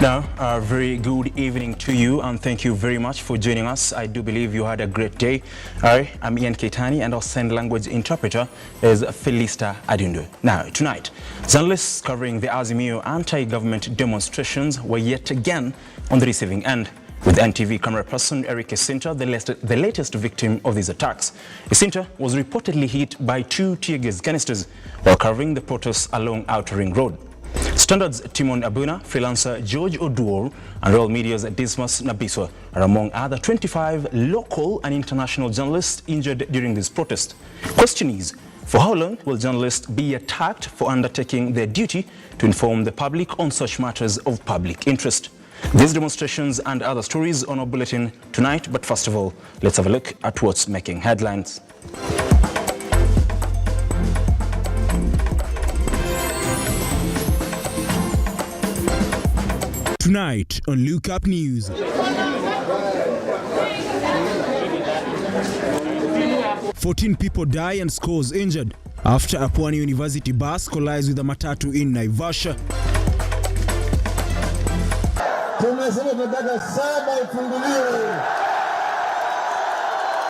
Now, a very good evening to you, and thank you very much for joining us. I do believe you had a great day. I'm Keitany, and our sign language interpreter is Felista Adundu. Now, tonight, journalists covering the Azimio anti-government demonstrations were yet again on the receiving end, with NTV camera person Eric Keitany, the latest victim of these attacks. Keitany was reportedly hit by 2 tear gas canisters while covering the protests along Outer Ring Road. Standard's Timon Abuna, freelancer George Oduor, and Royal Media's Dismas Nabiswa are among other 25 local and international journalists injured during this protest. Question is, for how long will journalists be attacked for undertaking their duty to inform the public on such matters of public interest? These demonstrations and other stories on our bulletin tonight, but first of all, let's have a look at what's making headlines. Tonight on Lookuptv News. 14 people die and scores injured after a Pwani University bus collides with a matatu in Naivasha.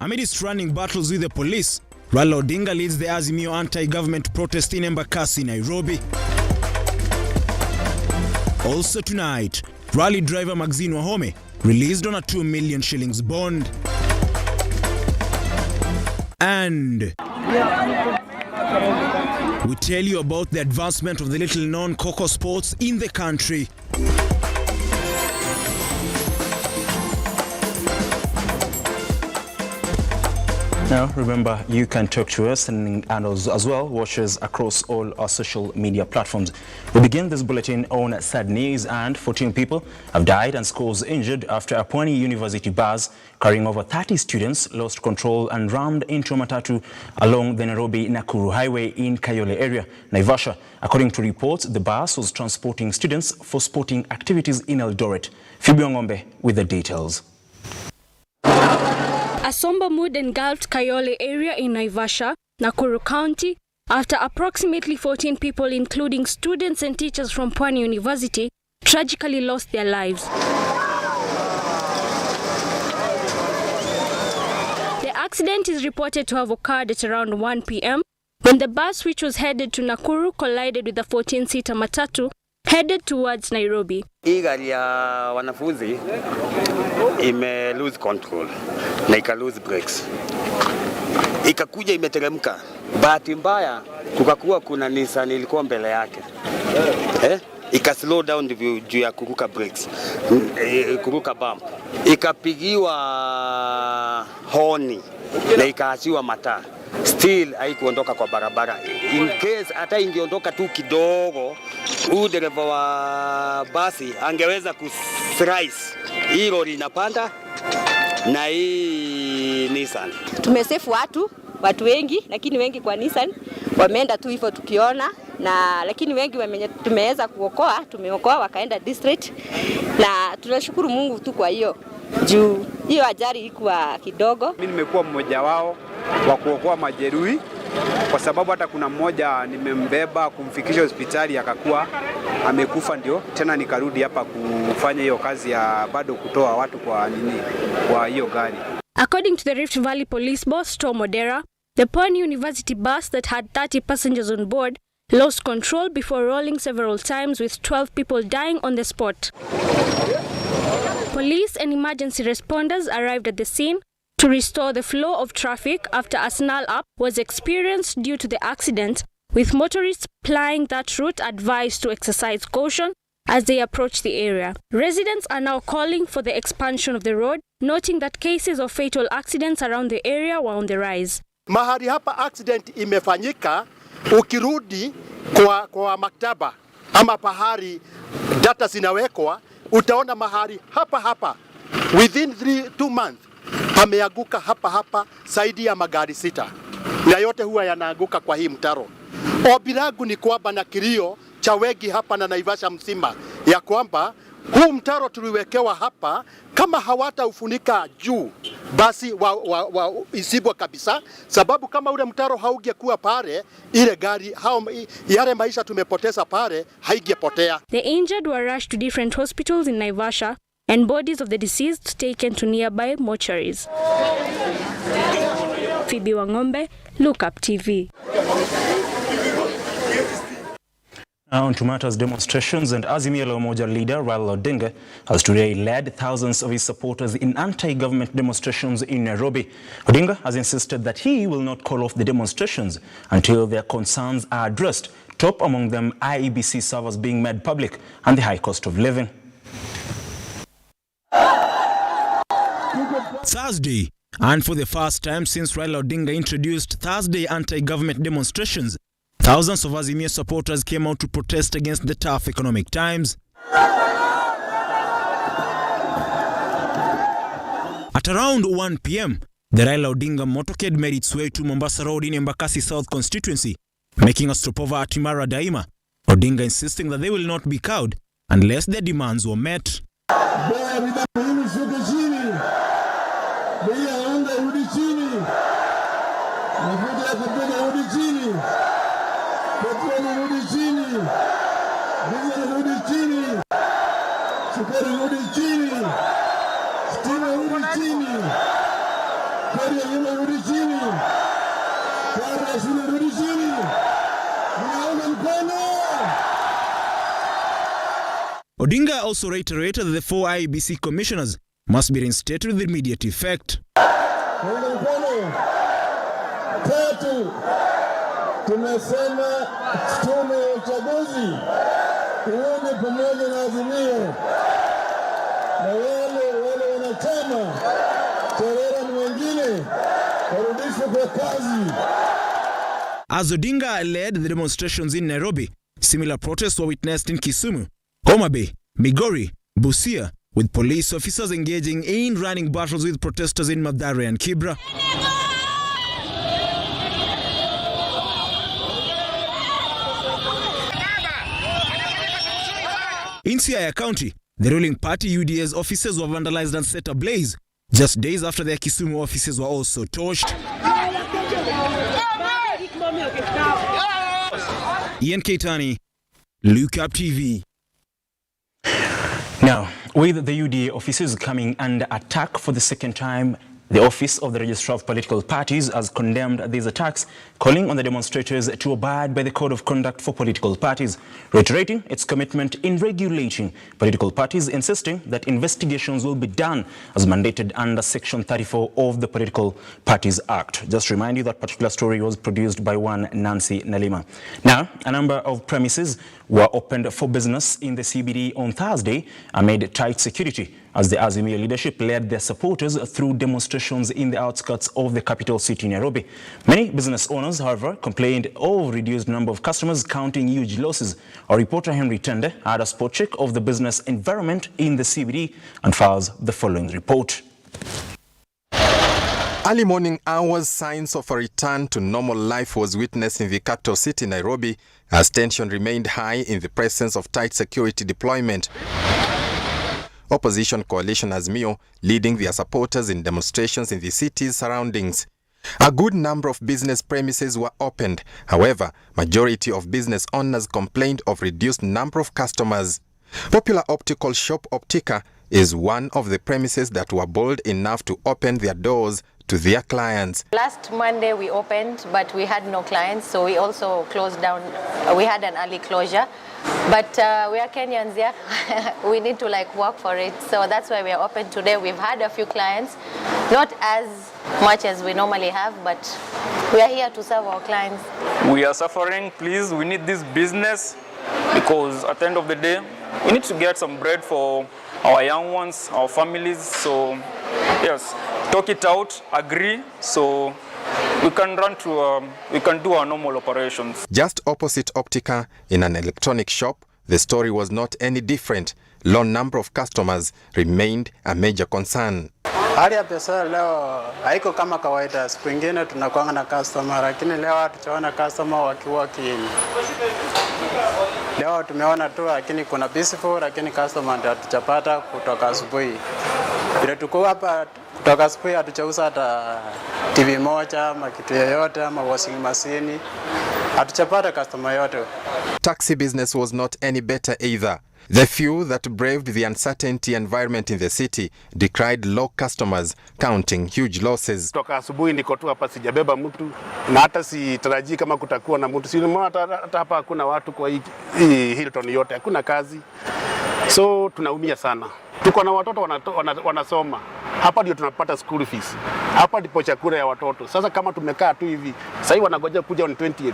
Amidst running battles with the police, Raila Odinga leads the Azimio anti-government protest in Embakasi, Nairobi. Also tonight, rally driver Maxine Wahome released on a 2 million shillings bond. And we tell you about the advancement of the little-known cocoa sports in the country. Now, remember, you can talk to us and as well watch us across all our social media platforms. We begin this bulletin on sad news, and 14 people have died and scores injured after a Pwani University bus carrying over 30 students lost control and rammed into a matatu along the Nairobi-Nakuru highway in Kayole area, Naivasha. According to reports, the bus was transporting students for sporting activities in Eldoret. Phoebe Ngombe with the details. A somber mood engulfed Kayole area in Naivasha, Nakuru County, after approximately 14 people, including students and teachers from Pwani University, tragically lost their lives. The accident is reported to have occurred at around 1 p.m. when the bus, which was headed to Nakuru, collided with a 14-seater matatu headed towards Nairobi. Hii gari ya wanafunzi ime lose control na ika lose brakes. Ikakuja imeteremka. Bahati mbaya kukakuwa kuna Nissan ilikuwa mbele yake. Ika slow down juu ya kuruka brakes. Kuruka bump. Ikapigiwa honi na ikaachiwa mataa. Still haikuondoka kwa barabara. In case hata ingeondoka tu kidogo, huyu dereva wa basi angeweza kuslice. Hii lori inapanda na hii Nissan. Tumesefu watu wengi, lakini wengi kwa Nissan wameenda tu hivyo tukiona, na lakini wengi tumeweza tumeokoa wakaenda district, na tunashukuru Mungu tu kwa hiyo. Juu hiyo ajali ilikuwa kidogo. Mimi nimekuwa mmoja wao wa kuokoa majeruhi, kwa sababu hata kuna mmoja nimembeba kumfikisha hospitali akakuwa amekufa, ndio tena nikarudi hapa kufanya hiyo kazi ya bado kutoa watu kwa hiyo gari. According to the Rift Valley Police Boss Tom Odera, the Pwani University bus that had 30 passengers on board lost control before rolling several times, with 12 people dying on the spot. Police and emergency responders arrived at the scene to restore the flow of traffic after a snarl-up was experienced due to the accident, with motorists plying that route advised to exercise caution as they approach the area. Residents are now calling for the expansion of the road, noting that cases of fatal accidents around the area were on the rise. Mahali hapa accident imefanyika, ukirudi kwa maktaba ama pahari data zinawekwa, utaona mahali hapa within 2 months pameanguka hapa zaidi ya magari 6, na yote huwa yanaanguka kwa hii mtaro. Ombi langu ni kwamba na kilio cha wengi hapa na Naivasha mzima, ya kwamba huu mtaro tuliwekewa hapa, kama hawataufunika juu basi isibwa kabisa, sababu kama ule mtaro haungekuwa pale, ile gari yale maisha tumepoteza pale haigepotea. The injured were rushed to different hospitals in Naivasha and bodies of the deceased taken to nearby mortuaries. Phoebe Wangombe, Lookuptv. On to matters demonstrations, and Azimio la Umoja leader Raila Odinga has today led thousands of his supporters in anti-government demonstrations in Nairobi. Odinga has insisted that he will not call off the demonstrations until their concerns are addressed, top among them IEBC servers being made public and the high cost of living. Thursday, and for the first time since Raila Odinga introduced Thursday anti-government demonstrations, thousands of Azimio supporters came out to protest against the tough economic times. At around 1 p.m., the Raila Odinga motorcade made its way to Mombasa Road in Embakasi South constituency, making a stopover at Imara Daima. Odinga insisting that they will not be cowed unless their demands were met. Odinga also reiterated that the 4 IEBC commissioners must be reinstated with immediate effect. Tumesema tume ya uchaguzi ione pamoja na Azimio na wale wanachama Torera ni wengine warudishwe kwa kazi. As Odinga led the demonstrations in Nairobi, similar protests were witnessed in Kisumu, Homa Bay, Migori, Busia, with police officers engaging in running battles with protesters in Mathare and Kibra. In Siaya County, the ruling party UDA's offices were vandalized and set ablaze, just days after their Kisumu offices were also torched. Keitany, Lookuptv. Now, with the UDA offices coming under attack for the second time, the Office of the Registrar of Political Parties has condemned these attacks, calling on the demonstrators to abide by the Code of Conduct for Political Parties, reiterating its commitment in regulating political parties, insisting that investigations will be done as mandated under Section 34 of the Political Parties Act. Just to remind you, that particular story was produced by one Nancy Nalima. Now, a number of premises were opened for business in the CBD on Thursday amid tight security, as the Azimio leadership led their supporters through demonstrations in the outskirts of the capital city, Nairobi. Many business owners, however, complained of reduced number of customers, counting huge losses. Our reporter Henry Tende had a spot check of the business environment in the CBD and files the following report. Early morning hours, signs of a return to normal life was witnessed in the capital city, Nairobi, as tension remained high in the presence of tight security deployment. Opposition coalition Azimio leading their supporters in demonstrations in the city's surroundings. A good number of business premises were opened. However, majority of business owners complained of reduced number of customers. Popular optical shop Optica is one of the premises that were bold enough to open their doors to their clients. Last Monday we opened, but we had no clients, so we also closed down. We had an early closure. But we are Kenyans, yeah. We need to work for it. So that's why we are open today. We've had a few clients, not as much as we normally have, but we are here to serve our clients. We are suffering, please. We need this business because at the end of the day, we need to get some bread for our young ones, our families. So yes, talk it out, agree, so we can we can do our normal operations. Just opposite Optica, in an electronic shop, the story was not any different. Low number of customers remained a major concern. Hali ya pesa leo haiko kama kawaida. Siku nyingine tunakuanga na customer, lakini leo hatujaona customer wakiwa Leo tumeona tu lakini kuna peaceful, lakini customer ndio hatujapata kutoka asubuhi. Bila tuko hapa kutoka asubuhi hatujauza hata TV moja ama kitu yoyote ama washing machine. Hatujapata customer yote. Taxi business was not any better either. The few that braved the uncertainty environment in the city decried low customers, counting huge losses. Toka asubuhi niko tu hapa sijabeba mtu na hata sitarajii kama kutakuwa na mtu. Sio hata hapa hakuna watu kwa hii Hilton yote, hakuna kazi. So tunaumia sana. Tuko na watoto wanasoma. Hapa ndio tunapata school fees. Hapa ndipo chakula ya watoto. Sasa kama tumekaa tu hivi, sasa hivi wanangoja kuja on 20th.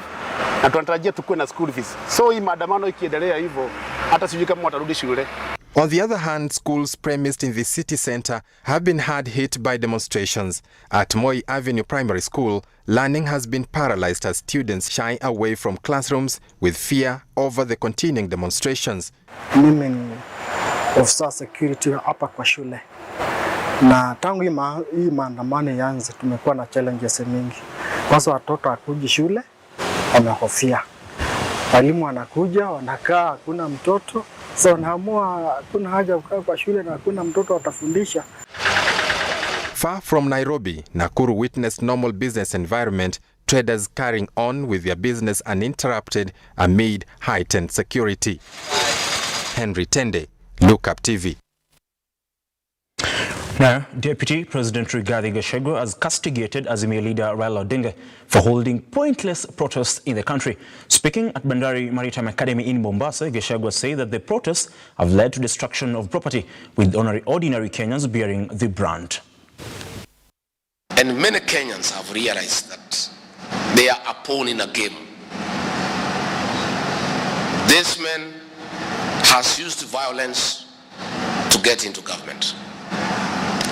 Na tunatarajia tukue na school fees. So hii maandamano ikiendelea hivyo, hata sijui kama watarudi shule. On the other hand, schools premised in the city center have been hard hit by demonstrations. At Moi Avenue Primary School, learning has been paralyzed as students shy away from classrooms with fear over the continuing demonstrations. Mimi ni officer security hapa kwa shule. Na tangu hii maandamano yanze tumekuwa na challenges mingi. Kwanza watoto hakuji shule, wamehofia. Walimu wanakuja, wanakaa, hakuna mtoto. So naamua hakuna haja kukaa kwa shule na hakuna mtoto atafundisha. Far from Nairobi, Nakuru witnessed normal business environment, traders carrying on with their business uninterrupted amid heightened security. Henry Tende, Lookuptv. Now, Deputy President Rigathi Gachagua has castigated Azimio leader Raila Odinga for holding pointless protests in the country. Speaking at Bandari Maritime Academy in Mombasa, Gachagua said that the protests have led to destruction of property, with ordinary Kenyans bearing the brunt. And many Kenyans have realized that they are a pawn in a game. This man has used violence to get into government.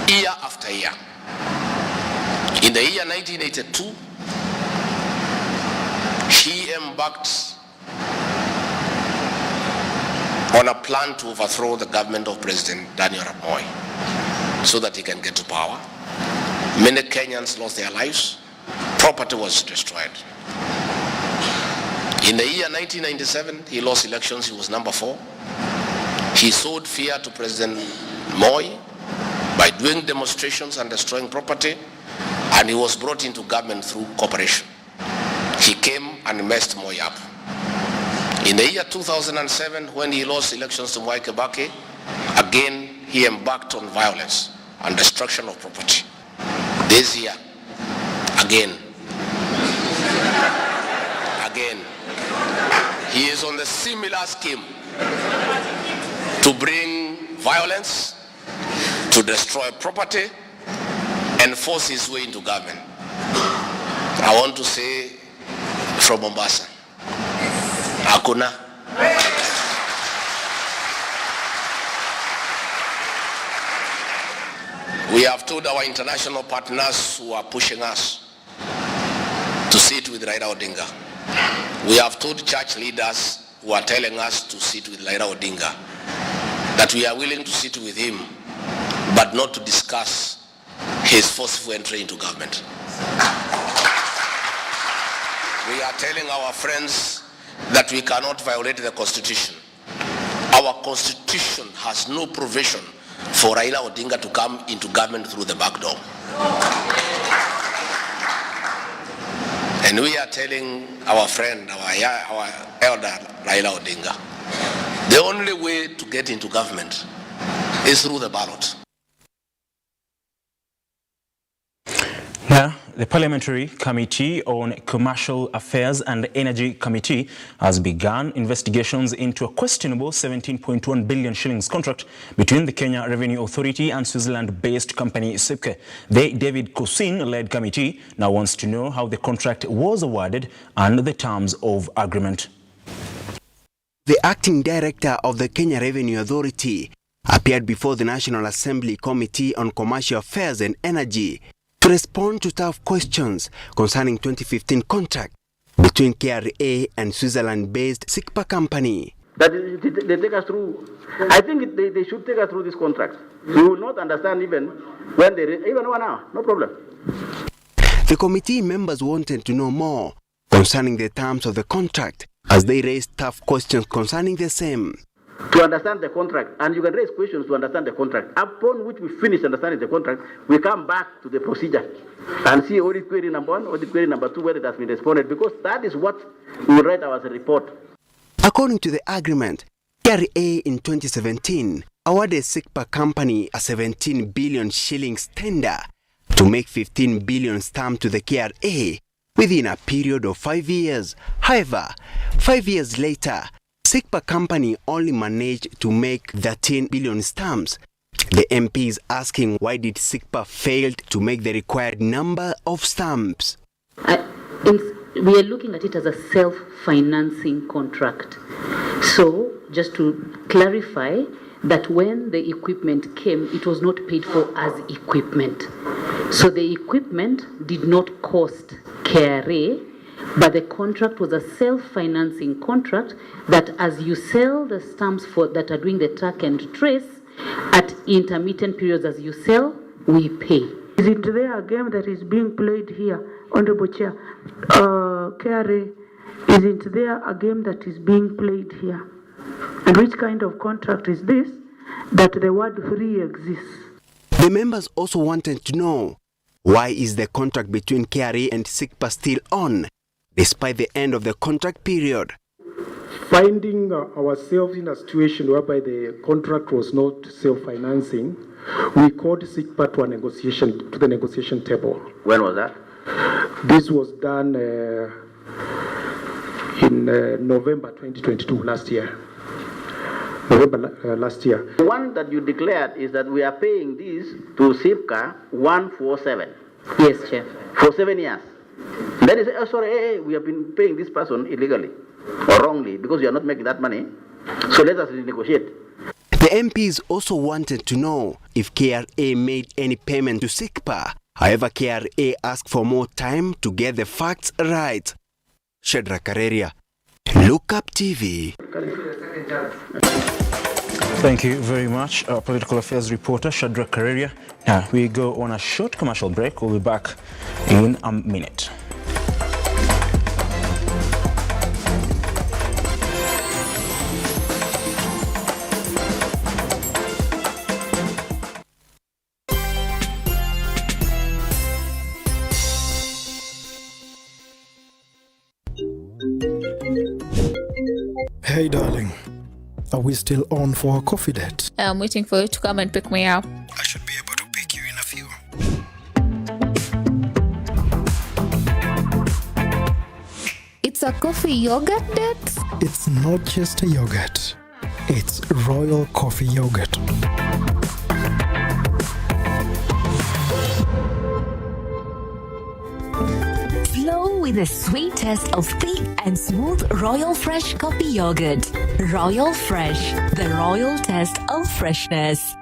Year after year. In the year 1982, he embarked on a plan to overthrow the government of President Daniel Arap Moi so that he can get to power. Many Kenyans lost their lives. Property was destroyed. In the year 1997, he lost elections. He was number 4. He sowed fear to President Moi by doing demonstrations and destroying property, and he was brought into government through cooperation. He came and messed Moi up. In the year 2007, when he lost elections to Mwai Kibaki, again he embarked on violence and destruction of property. This year, again, he is on the similar scheme to bring violence, to destroy property, and force his way into government. I want to say from Mombasa, hakuna. We have told our international partners who are pushing us to sit with Raila Odinga. We have told church leaders who are telling us to sit with Raila Odinga that we are willing to sit with him, but not to discuss his forceful entry into government. We are telling our friends that we cannot violate the Constitution. Our Constitution has no provision for Raila Odinga to come into government through the back door. And we are telling our friend, our elder Raila Odinga, the only way to get into government is through the ballot. Now, the Parliamentary Committee on Commercial Affairs and Energy Committee has begun investigations into a questionable 17.1 billion shillings contract between the Kenya Revenue Authority and Switzerland-based company SIPKE. The David Kosin-led committee now wants to know how the contract was awarded and the terms of agreement. The acting director of the Kenya Revenue Authority appeared before the National Assembly Committee on Commercial Affairs and Energy to respond to tough questions concerning 2015 contract between KRA and Switzerland-based SIPKE company. That they take us through. I think they should take us through this contract. We will not understand even when even 1 hour, no problem. The committee members wanted to know more concerning the terms of the contract, as they raised tough questions concerning the same. To understand the contract, and you can raise questions to understand the contract. Upon which we finish understanding the contract, we come back to the procedure and see audit query number 1, audit query number 2, whether it has been responded, because that is what we will write our report. According to the agreement, KRA in 2017 awarded SICPA company a 17 billion shillings tender to make 15 billion stamp to the KRA within a period of 5 years. However, 5 years later, SICPA company only managed to make 13 billion stamps. The MP is asking, why did SICPA fail to make the required number of stamps? We are looking at it as a self-financing contract. So, just to clarify, that when the equipment came, it was not paid for as equipment. So the equipment did not cost KRA, but the contract was a self-financing contract that as you sell the stamps that are doing the track and trace, at intermittent periods as you sell, we pay. Isn't there a game that is being played here, Honorable Chair? KRA, isn't there a game that is being played here? And which kind of contract is this that the word free exists? The members also wanted to know, why is the contract between KRA and SICPA still on, despite the end of the contract period? Finding ourselves in a situation whereby the contract was not self-financing, we called SICPA to the negotiation table. When was that? This was done in November 2022, last year. Last year. The one that you declared is that we are paying this to SICPA 147. Yes, Chair. For 7 years. Then you say, oh, sorry, we have been paying this person illegally or wrongly because you are not making that money. So let us renegotiate. The MPs also wanted to know if KRA made any payment to SICPA. However, KRA asked for more time to get the facts right. Shadrack Kareria, Lookuptv. Thank you very much, our political affairs reporter Shadrack Kareria. Now we go on a short commercial break. We'll be back in a minute. Hey darling, are we still on for a coffee date? I'm waiting for you to come and pick me up. I should be able to pick you in a few. It's a coffee yogurt date? It's not just a yogurt. It's royal coffee yogurt. Flow with the sweet taste of thick and smooth Royal Fresh coffee yogurt. Royal Fresh, the royal taste of freshness.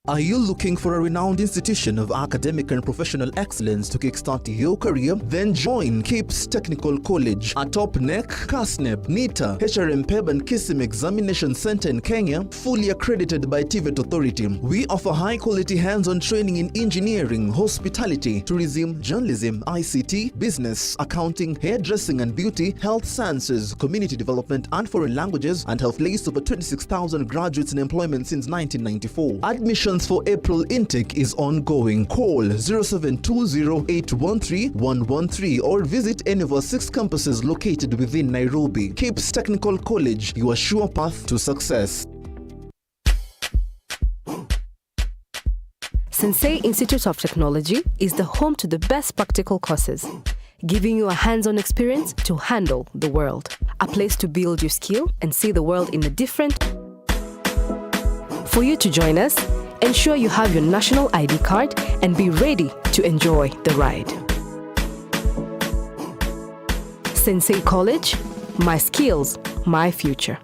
Are you looking for a renowned institution of academic and professional excellence to kickstart your career? Then join KIPS Technical College, a top NEC, CASNEP, NITA, HRMPEB and KISIM examination center in Kenya, fully accredited by TVET Authority. We offer high-quality hands-on training in engineering, hospitality, tourism, journalism, ICT, business, accounting, hairdressing and beauty, health sciences, community development and foreign languages, and have placed over 26,000 graduates in employment since 1994. Admissions for April intake is ongoing. Call 0720813113 or visit any of our 6 campuses located within Nairobi. KIPS Technical College, your sure path to success. Sensei Institute of Technology is the home to the best practical courses, giving you a hands-on experience to handle the world. A place to build your skill and see the world in a different. For you to join us, ensure you have your national ID card and be ready to enjoy the ride. Sensei College, my skills, my future.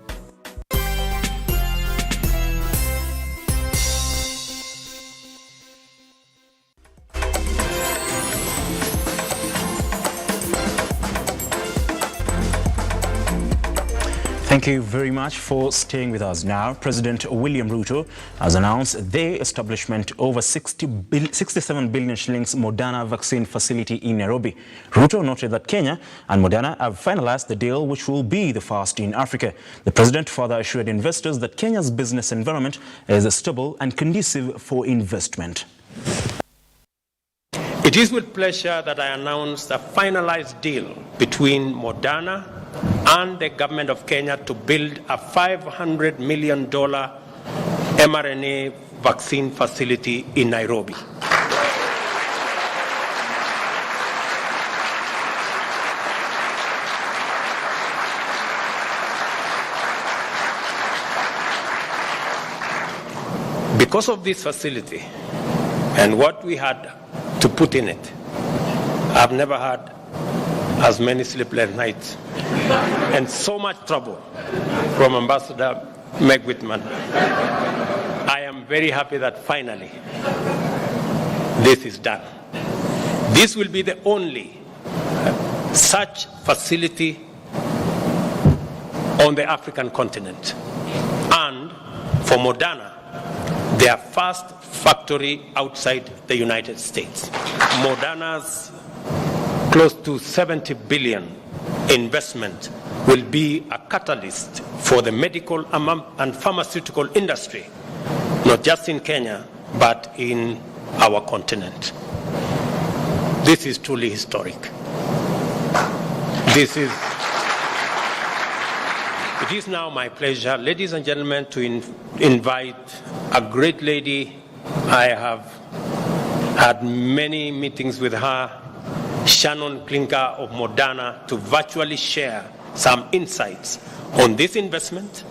Thank you very much for staying with us. Now, President William Ruto has announced the establishment of a 67 billion shillings Moderna vaccine facility in Nairobi. Ruto noted that Kenya and Moderna have finalized the deal, which will be the first in Africa. The president further assured investors that Kenya's business environment is stable and conducive for investment. It is with pleasure that I announce the finalized deal between Moderna and the government of Kenya to build a $500 million mRNA vaccine facility in Nairobi. Because of this facility and what we had to put in it, I've never had as many sleepless nights and so much trouble from Ambassador Meg Whitman. I am very happy that finally this is done. This will be the only such facility on the African continent, and for Moderna, their first factory outside the United States. Moderna's close to 70 billion investment will be a catalyst for the medical and pharmaceutical industry, not just in Kenya, but in our continent. This is truly historic. It is now my pleasure, ladies and gentlemen, to invite a great lady. I have had many meetings with her, Shannon Klinker of Moderna, to virtually share some insights on this investment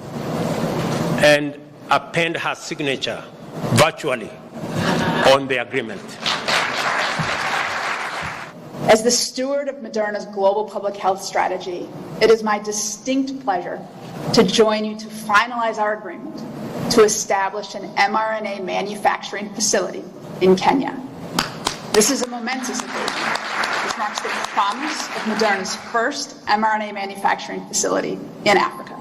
and append her signature virtually on the agreement. As the steward of Moderna's global public health strategy, it is my distinct pleasure to join you to finalize our agreement to establish an mRNA manufacturing facility in Kenya. This is a momentous occasion, which marks the promise of Moderna's first mRNA manufacturing facility in Africa.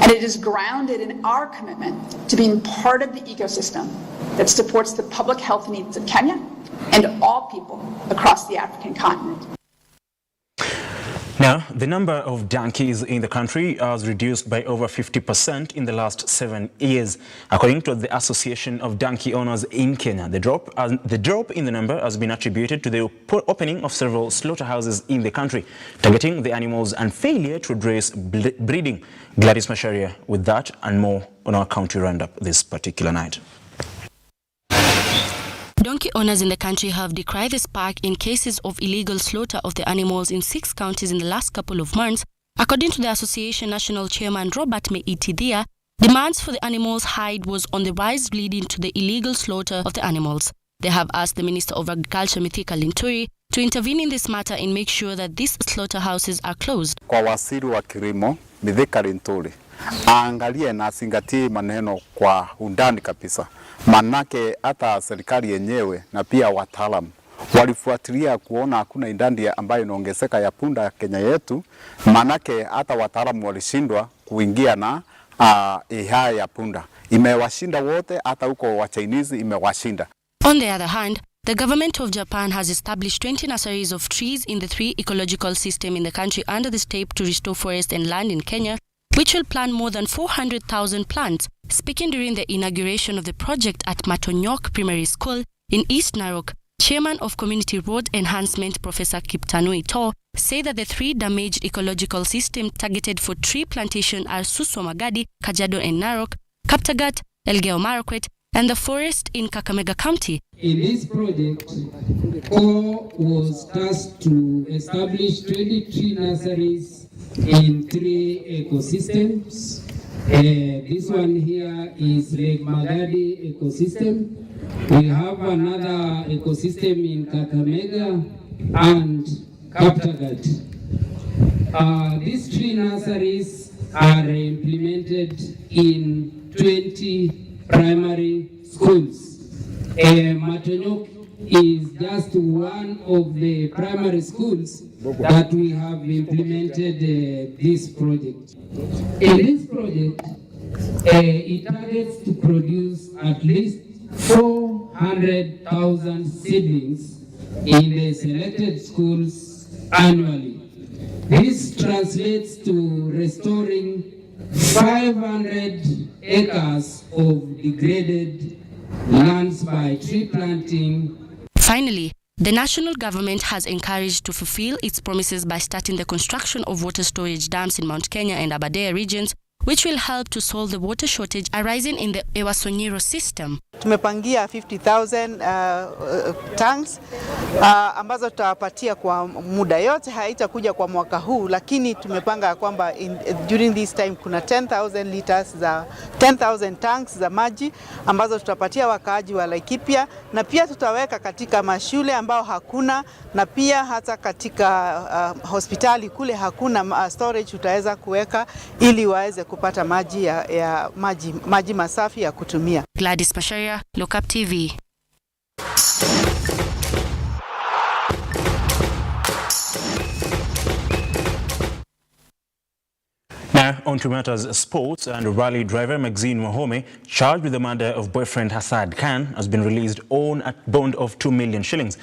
And it is grounded in our commitment to being part of the ecosystem that supports the public health needs of Kenya and all people across the African continent. Now, the number of donkeys in the country has reduced by over 50% in the last 7 years. According to the Association of Donkey Owners in Kenya, the drop in the number has been attributed to the opening of several slaughterhouses in the country, targeting the animals and failure to address breeding. Gladys Masharia with that and more on our county roundup this particular night. Donkey owners in the country have decried the spike in cases of illegal slaughter of the animals in 6 counties in the last couple of months. According to the association national chairman Robert Meitithia, demands for the animals' hide was on the rise, leading to the illegal slaughter of the animals. They have asked the Minister of Agriculture Mithika Linturi to intervene in this matter and make sure that these slaughterhouses are closed. Kwa waziri wa kilimo Mithika Linturi aangalie na azingatie maneno kwa undani kabisa. Manake hata serikali yenyewe na pia wataalamu walifuatilia kuona hakuna idadi ambayo inaongezeka ya punda Kenya yetu. Manake hata wataalamu walishindwa kuingia na haya ya punda. Imewashinda wote, hata huko wa Chinese imewashinda. On the other hand, the government of Japan has established 20 nurseries of trees in the 3 ecological systems in the country under the step to restore forest and land in Kenya, which will plant more than 400,000 plants. Speaking during the inauguration of the project at Matonyok Primary School in East Narok, Chairman of Community Road Enhancement Professor Keitany said that the 3 damaged ecological systems targeted for tree plantation are Suswa Magadi, Kajiado and Narok, Kaptagat, Elgeyo Marakwet, and the forest in Kakamega County. In this project, CORE was tasked to establish 23 nurseries in 3 ecosystems. This one here is Lake Magadi ecosystem. We have another ecosystem in Kakamega and Kaptagat. These 3 nurseries are implemented in 20 primary schools. Matonyok is just one of the primary schools that we have implemented this project. In this project, it targets to produce at least 400,000 seedlings in the selected schools annually. This translates to restoring 500 acres of degraded lands by tree planting. Finally, the national government has encouraged to fulfill its promises by starting the construction of water storage dams in Mount Kenya and Aberdare regions, which will help to solve the water shortage arising in the Ewasonyiro system. Tumepangia 50,000 tanks ambazo tutawapatia kwa muda yote, haitakuja kwa mwaka huu, lakini tumepanga kwamba during this time kuna 10,000 tanks za maji ambazo tutapatia wakaaji wa Laikipia, na pia tutaweka katika mashule ambao hakuna, na pia hata katika hospitali kule hakuna storage tutaweza kuweka ili waweze kupata maji maji masafi ya kutumia. Gladys Masharia, Lookuptv. Now, on to matters sports, and rally driver Maxine Wahome, charged with the murder of boyfriend Hassad Khan, has been released on a bond of 2 million shillings.